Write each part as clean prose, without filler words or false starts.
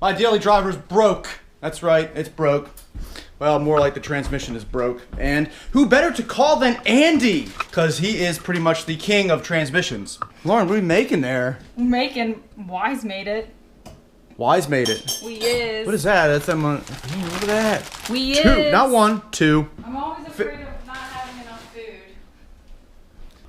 My daily driver's broke. That's right, it's broke. Well, more like the transmission is broke. And who better to call than Andy? Because he is pretty much the king of transmissions. Lauren, what are we making there? We're making Wise made it. Wise made it. We is. What is that? That's that one. Look at that. We Two, is. not one, two. I'm always afraid of not having enough food.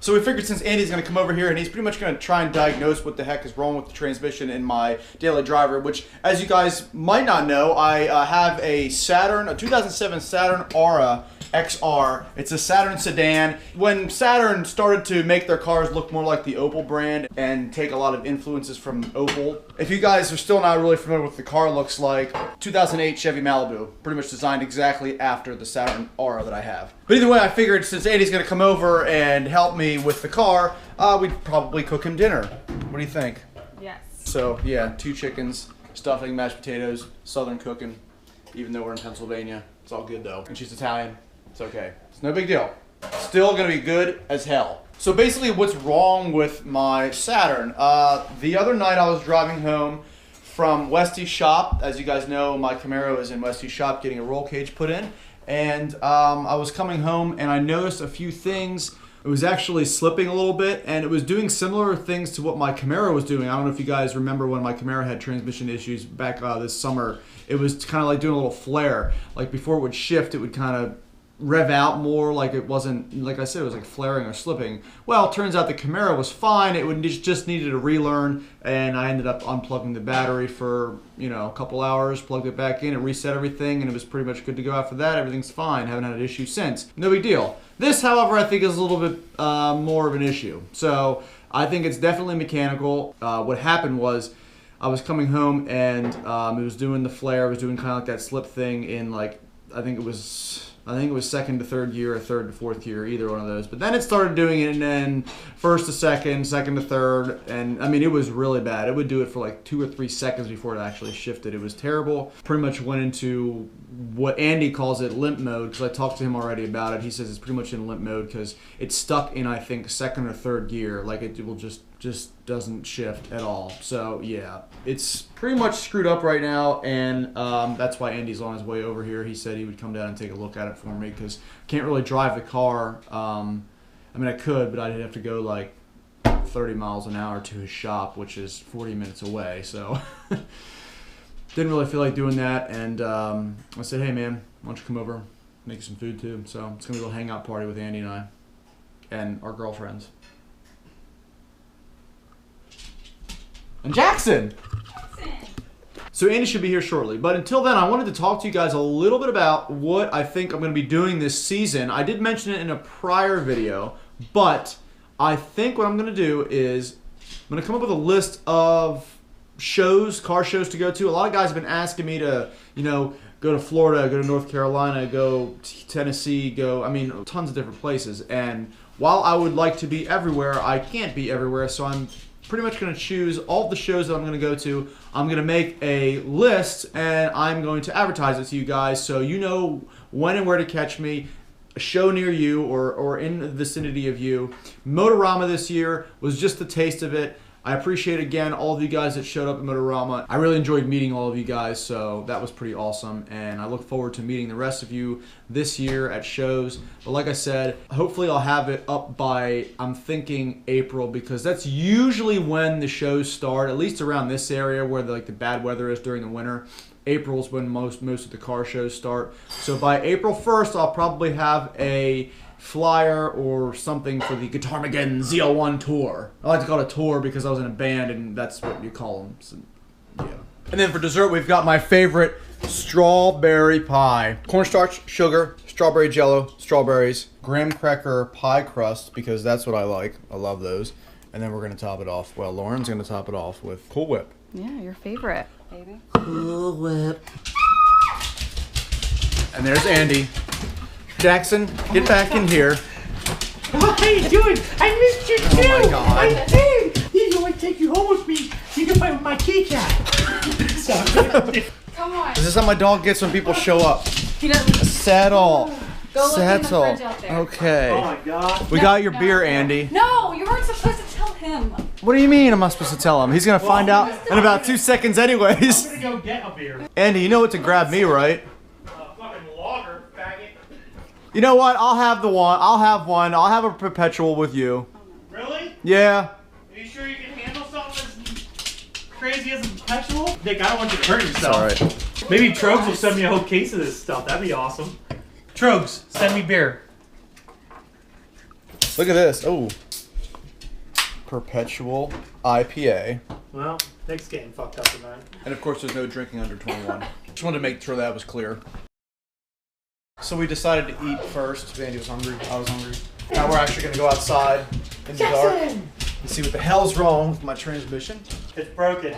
So we figured since Andy's going to come over here and he's pretty much going to try and diagnose what the heck is wrong with the transmission in my daily driver, which, as you guys might not know, I have a 2007 Saturn Aura XR. It's a Saturn sedan. When Saturn started to make their cars look more like the Opel brand and take a lot of influences from Opel, if you guys are still not really familiar with what the car looks like, 2008 Chevy Malibu, pretty much designed exactly after the Saturn Aura that I have. But either way, I figured since Andy's going to come over and help me with the car, we'd probably cook him dinner. What do you think? Yes. So yeah, 2 chickens, stuffing, mashed potatoes, southern cooking, even though we're in Pennsylvania. It's all good though. And she's Italian. It's okay. It's no big deal. Still gonna be good as hell. So basically what's wrong with my Saturn? The other night I was driving home from Westy's shop. As you guys know, my Camaro is in Westy's shop getting a roll cage put in. And I was coming home and I noticed a few things. It was actually slipping a little bit and it was doing similar things to what my Camaro was doing. I don't know if you guys remember when my Camaro had transmission issues back this summer. It was kind of like doing a little flare. Like before it would shift, it would kind of rev out more, like it wasn't, like I said, it was like flaring or slipping. Well, it turns out the Camaro was fine. It would just needed to relearn, and I ended up unplugging the battery for, you know, a couple hours, plugged it back in and reset everything, and it was pretty much good to go after that. Everything's fine. Haven't had an issue since. No big deal. This, however, I think is a little bit more of an issue. So I think it's definitely mechanical. What happened was I was coming home and it was doing the flare. It was doing kind of like that slip thing in, like, I think it was second to third gear or third to fourth gear, either one of those. But then it started doing it, and then first to second, second to third, and I mean, it was really bad. It would do it for like 2 or 3 seconds before it actually shifted. It was terrible. Pretty much went into what Andy calls it limp mode, because I talked to him already about it. He says it's pretty much in limp mode because it's stuck in, I think, second or third gear. Like it will just doesn't shift at all. So yeah, it's pretty much screwed up right now, and that's why Andy's on his way over here. He said he would come down and take a look at it for me because I can't really drive the car. I mean, I could, but I'd have to go like 30 miles an hour to his shop, which is 40 minutes away. So didn't really feel like doing that, and I said, hey man, why don't you come over, make some food too. So it's gonna be a little hangout party with Andy and I and our girlfriends. And Jackson! So Andy should be here shortly. But until then, I wanted to talk to you guys a little bit about what I think I'm going to be doing this season. I did mention it in a prior video, but I think what I'm going to do is I'm going to come up with a list of shows, car shows to go to. A lot of guys have been asking me to, you know, go to Florida, go to North Carolina, go to Tennessee, I mean, tons of different places. And while I would like to be everywhere, I can't be everywhere, so I'm pretty much going to choose all the shows that I'm going to go to. I'm going to make a list and I'm going to advertise it to you guys so you know when and where to catch me. A show near you or in the vicinity of you. Motorama this year was just a taste of it. I appreciate, again, all of you guys that showed up at Motorama. I really enjoyed meeting all of you guys, so that was pretty awesome. And I look forward to meeting the rest of you this year at shows. But like I said, hopefully I'll have it up by, I'm thinking, April, because that's usually when the shows start, at least around this area where the bad weather is during the winter. April's when most of the car shows start. So by April 1st, I'll probably have a flyer or something for the Guitarmageddon ZL1 tour. I like to call it a tour because I was in a band and that's what you call them. So, yeah. And then for dessert, we've got my favorite strawberry pie. Cornstarch, sugar, strawberry jello, strawberries, graham cracker pie crust because that's what I like. I love those. And then we're going to top it off. Well, Lauren's going to top it off with Cool Whip. Yeah, your favorite, baby. Cool Whip. And there's Andy. Jackson, get back in here. Oh, how you doing? I missed you too. Oh my God. I did. You know, I take you home with me. You can play with my keycap. Come on. This is how my dog gets when people show up. He doesn't. Settle. Go look in the Settle. fridge out there. Okay. Oh my God. We got your beer, Andy. No, you weren't supposed to tell him. What do you mean I'm not supposed to tell him? He's gonna find out in about 2 seconds anyways. I'm gonna go get a beer. Andy, you know what to grab me, right? Fucking lager, faggot. You know what? I'll have the one. I'll have one. I'll have a perpetual with you. Really? Yeah. Are you sure you can handle something as crazy as a perpetual? Nick, I don't want you to hurt yourself. Alright. Maybe Trogs will send me a whole case of this stuff. That'd be awesome. Trogs, send me beer. Look at this. Oh. Perpetual IPA. Well, Nick's getting fucked up tonight. And of course, there's no drinking under 21. Just wanted to make sure that was clear. So we decided to eat first. Andy was hungry. I was hungry. Now we're actually going to go outside in the dark and see what the hell's wrong with my transmission. It's broken.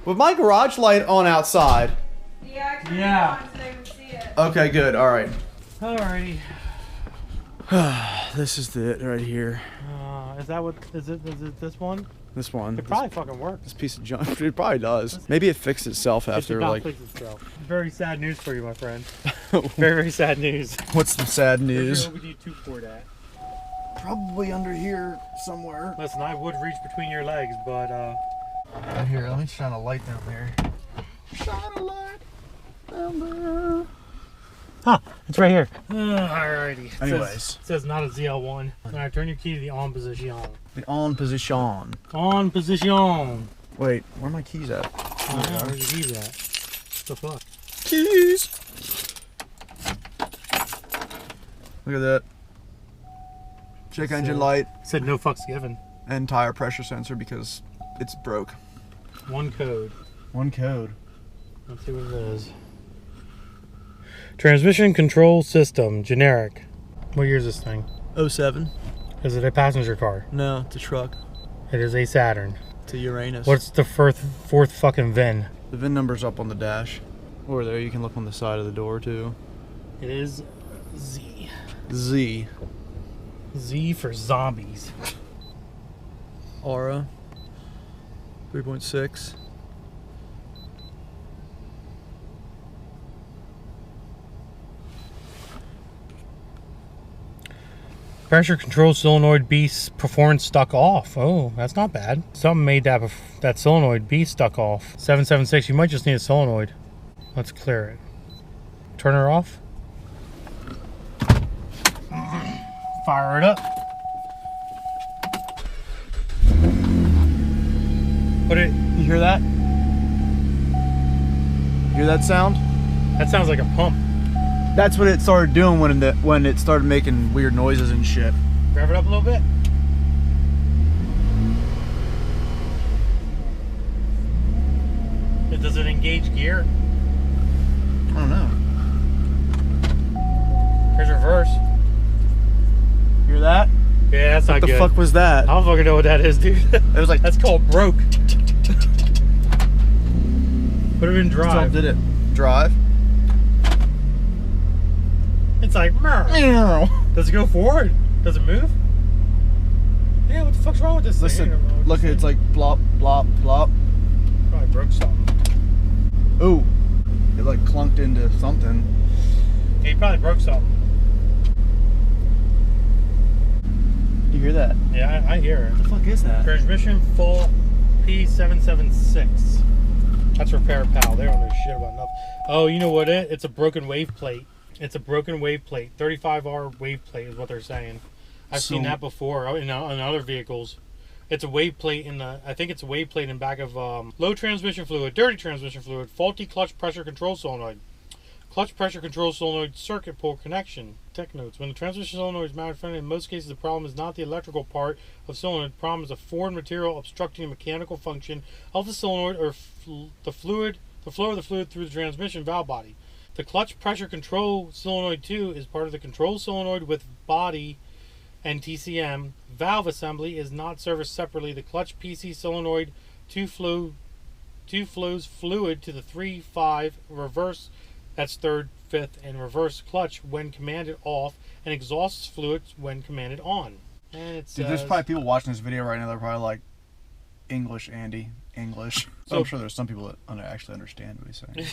With my garage light on outside. Yeah. So they would see it. Okay, good. All right. Alrighty. This is it right here. Is that what? Is it this one? This one. It probably fucking works. This piece of junk. It probably does. Maybe it fixed itself after like. Fix itself. Very sad news for you, my friend. Very sad news. What's the sad news? Where's your OBD2 port at? Probably under here somewhere. Listen, I would reach between your legs, but Right here, let me shine a light down there. Shine a light down there. Huh, it's right here. Alrighty. Anyways. It says not a ZL1. Alright, turn your key to the on position. The on position. On position. Wait, where are my keys at? Oh, yeah, where's your keys at? What the fuck? Keys! Look at that. Check engine light Said no fucks given. and tire pressure sensor because it's broke. One code. One code. Let's see what it is. Transmission control system, generic. What year is this thing? 07. Is it a passenger car? No, it's a truck. It is a Saturn. It's a Uranus. What's the fourth fucking VIN? The VIN number's up on the dash. Or there, you can look on the side of the door too. It is Z. Z. Z for zombies. Aura. 3.6. Pressure control solenoid B performance stuck off. Oh, that's not bad. Something made that solenoid B stuck off. 776, you might just need a solenoid. Let's clear it. Turn her off. Fire it up. Put it. You hear that? Hear that sound? That sounds like a pump. That's what it started doing when it started making weird noises and shit. Rev it up a little bit. Does it engage gear? I don't know. Here's reverse. Hear that? Yeah, that's not What the good. fuck was that? I don't fucking know what that is, dude. It was like That's called broke. Put it in drive. Did it drive? It's like, "Meow." Does it go forward? Does it move? Yeah, what the fuck's wrong with this thing? Listen, look, it's like blop, blop, blop. Probably broke something. Ooh, it like clunked into something. Yeah, you probably broke something. You hear that? Yeah, I hear it. What the fuck is that? Transmission full P776. That's Repair Pal. They don't know shit about nothing. Oh, you know what it's a broken wave plate. It's a broken wave plate. 35R wave plate is what they're saying. I've seen that before in other vehicles. It's a wave plate I think it's a wave plate in back of low transmission fluid, dirty transmission fluid, faulty clutch pressure control solenoid. Clutch pressure control solenoid circuit port connection. Tech notes. When the transmission solenoid is mounted, in most cases the problem is not the electrical part of solenoid. The problem is a foreign material obstructing the mechanical function of the solenoid or the flow of the fluid through the transmission valve body. The clutch pressure control solenoid 2 is part of the control solenoid with body and TCM. Valve assembly is not serviced separately. The clutch PC solenoid 2 flows fluid to the 3-5 reverse, that's third, fifth, and reverse clutch when commanded off, and exhausts fluids when commanded on. And it says, Dude, there's probably people watching this video right now that are probably like, English, Andy, English. So I'm sure there's some people that actually understand what he's saying.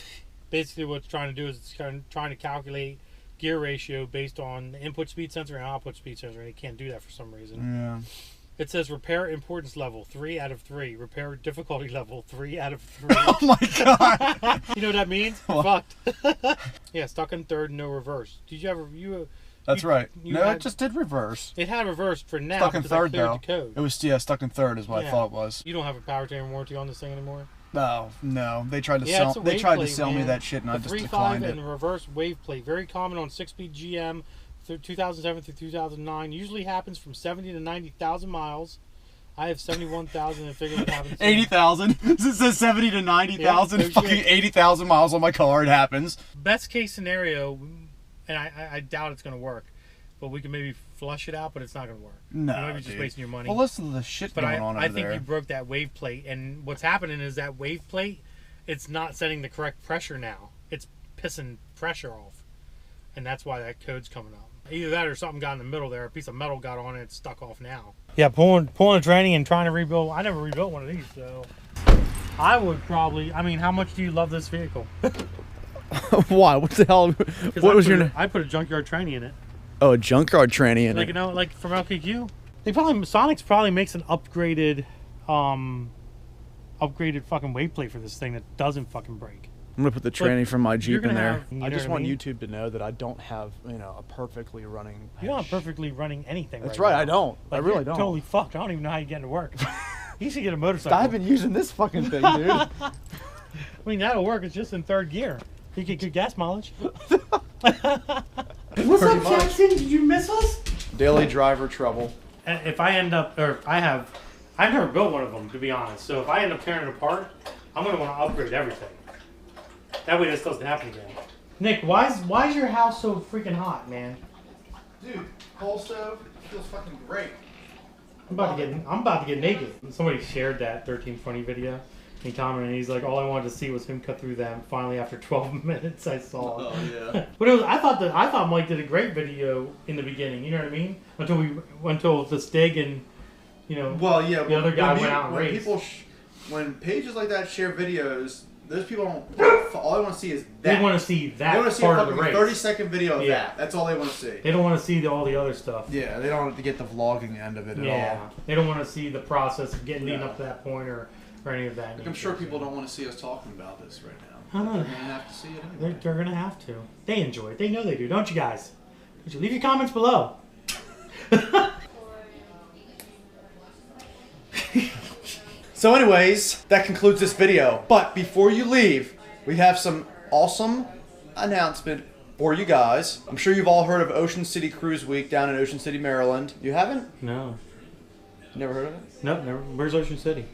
basically what it's trying to do is it's trying to calculate gear ratio based on the input speed sensor and output speed sensor, and it can't do that for some reason. Yeah. It says repair importance level 3 out of 3. Repair difficulty level 3 out of 3. Oh my god. You know what that means? You're fucked. Yeah, stuck in third, no reverse. Did you ever? That's right. No, had, it just did reverse. It had reverse for now. Stuck in third though. The code. It was stuck in third is what I thought it was. You don't have a powertrain warranty on this thing anymore? No. They tried to sell me that shit, and I just declined it. 3.5 and reverse wave plate, very common on 6-speed GM. 2007 through 2009 usually happens from 70 to 90,000 miles. I have 71,000 and figured it happens. 80,000. It says 70 to 90,000. Yeah, fucking 80,000 miles on my car. It happens. Best case scenario, and I doubt it's going to work, but we can maybe flush it out, but it's not going to work. No, you might be just wasting your money. Well, listen to the shit going on over there. I think you broke that wave plate, and what's happening is that wave plate, it's not setting the correct pressure now. It's pissing pressure off, and that's why that code's coming up. Either that or something got in the middle there. A piece of metal got on it. It's stuck off now. Yeah, pulling a tranny and trying to rebuild. I never rebuilt one of these, so I would probably. I mean, how much do you love this vehicle? Why? What the hell? What was your? I put a junkyard tranny in it. Oh, a junkyard tranny in it. Like from LKQ. Sonic's probably makes an upgraded fucking weight plate for this thing that doesn't fucking break. I'm gonna put the tranny from my Jeep in there. I just want YouTube to know that I don't have, a perfectly running. You don't have perfectly running anything. That's right. Now. I don't. Like, I really don't. Totally fucked. I don't even know how you get to work. You should get a motorcycle. I've been using this fucking thing, dude. I mean, that'll work. It's just in third gear. You get good gas mileage. What's up, Jackson? Did you miss us? Daily driver trouble. If I end up, or I've never built one of them, to be honest. So if I end up tearing it apart, I'm gonna want to upgrade everything. That way this doesn't happen again. Nick, why is your house so freaking hot, man? Dude, coal stove feels fucking great. I'm about to get naked. Somebody shared that 1320 video. He commented, and he's like, all I wanted to see was him cut through them. Finally, after 12 minutes, I saw it. Oh yeah. But I thought Mike did a great video in the beginning. You know what I mean? Until the Stig and Well, yeah. the other guy went out and raced. When pages like that share videos, those people don't. All they want to see is that. They want to see that. They want to see part a of the fucking race. 30-second video of that. That's all they want to see. They don't want to see all the other stuff. Yeah, they don't have to get the vlogging end of it at all. Yeah, they don't want to see the process of getting leading up to that point or any of that. Like, I'm sure people don't want to see us talking about this right now. I know. They're going to have to see it anyway. They're going to have to. They enjoy it. They know they do, don't you guys? Leave your comments below. So anyways, that concludes this video. But before you leave, we have some awesome announcement for you guys. I'm sure you've all heard of Ocean City Cruise Week down in Ocean City, Maryland. You haven't? No. Never heard of it? Nope, never. Where's Ocean City?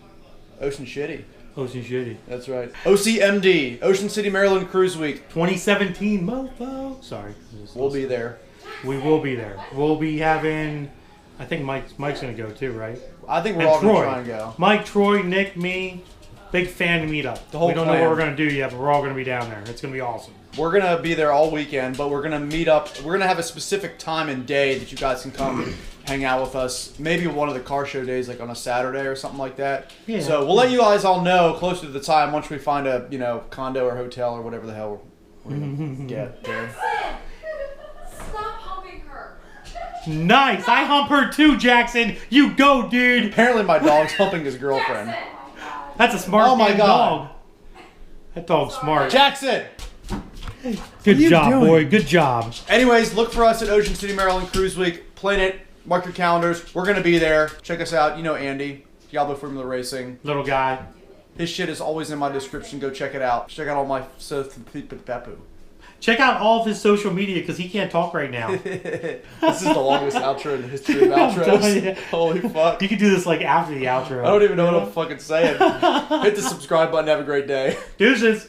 Ocean Shitty. Ocean Shitty. That's right. OCMD, Ocean City, Maryland Cruise Week. 2017, mofo. Sorry. We'll be there. We will be there. We'll be having... I think Mike's going to go too, right? I think we're all going to try and go. Mike, Troy, Nick, me, big fan to meet up. The whole we don't know what we're going to do yet, but we're all going to be down there. It's going to be awesome. We're going to be there all weekend, but we're going to meet up. We're going to have a specific time and day that you guys can come hang out with us. Maybe one of the car show days, like on a Saturday or something like that. Yeah. So we'll let you guys all know closer to the time once we find a condo or hotel or whatever the hell we're going to get there. Stop humping her. Nice. I hump her too, Jackson. You go, dude. Apparently my dog's humping his girlfriend. That's a smart dog. That dog's smart. Jackson! Good job, boy. Good job. Anyways, look for us at Ocean City, Maryland Cruise Week. Plan it. Mark your calendars. We're going to be there. Check us out. You know Andy. Diablo Formula Racing. Little guy. His shit is always in my description. Go check it out. Check out all my Papu. Check out all of his social media because he can't talk right now. This is the longest outro in the history of outros. Holy fuck. You could do this like after the outro. I don't even know what I'm fucking saying. Hit the subscribe button. Have a great day. Deuces.